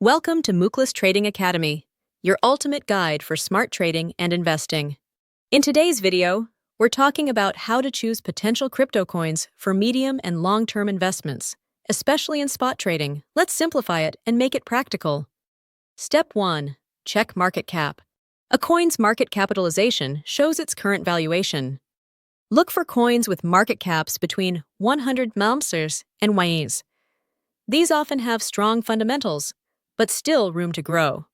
Welcome to Mukhlis Trading Academy, your ultimate guide for smart trading and investing. In today's video, we're talking about how to choose potential crypto coins for medium and long-term investments, especially in spot trading. Let's simplify it and make it practical. Step 1. Check market cap. A coin's market capitalization shows its current valuation. Look for coins with market caps between 100 Mexc and Ys. These often have strong fundamentals, but still room to grow.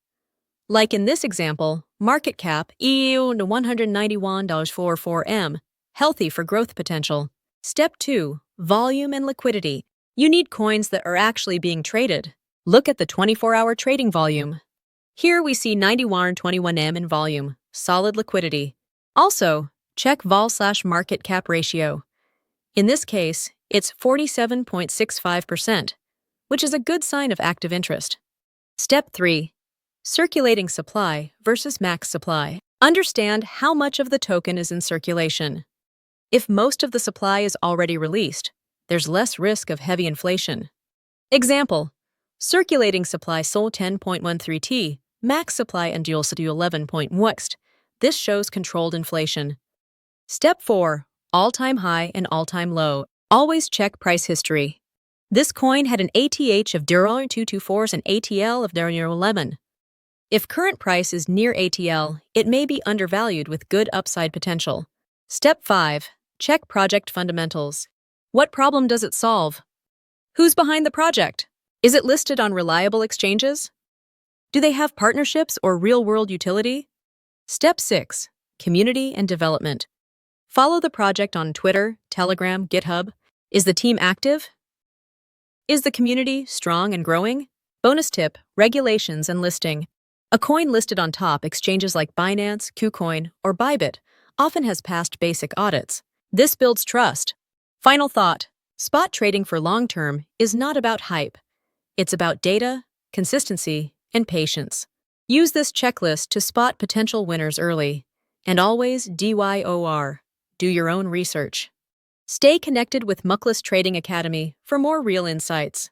Like in this example, market cap EU to $191.44, healthy for growth potential. Step 2. Volume and liquidity. You need coins that are actually being traded. Look at the 24-hour trading volume. Here we see 91.21M in volume, solid liquidity. Also, check vol/market cap ratio. In this case, it's 47.65%, which is a good sign of active interest. Step 3. Circulating supply versus max supply. Understand how much of the token is in circulation. If most of the supply is already released, there's less risk of heavy inflation. Example: circulating supply sold 10.13T, max supply and dual 11.1Xt. This shows controlled inflation. Step 4. All-time high and all-time low. Always check price history. This coin had an ATH of $224 and ATL of $11. If current price is near ATL, it may be undervalued with good upside potential. Step 5. Check project fundamentals. What problem does it solve? Who's behind the project? Is it listed on reliable exchanges? Do they have partnerships or real-world utility? Step 6. Community and development. Follow the project on Twitter, Telegram, GitHub. Is the team active? Is the community strong and growing? Bonus tip: regulations and listing. A coin listed on top exchanges like Binance, KuCoin, or Bybit often has passed basic audits. This builds trust. Final thought: spot trading for long-term is not about hype. It's about data, consistency, and patience. Use this checklist to spot potential winners early. And always DYOR. Do your own research. Stay connected with Mukhlis Trading Academy for more real insights.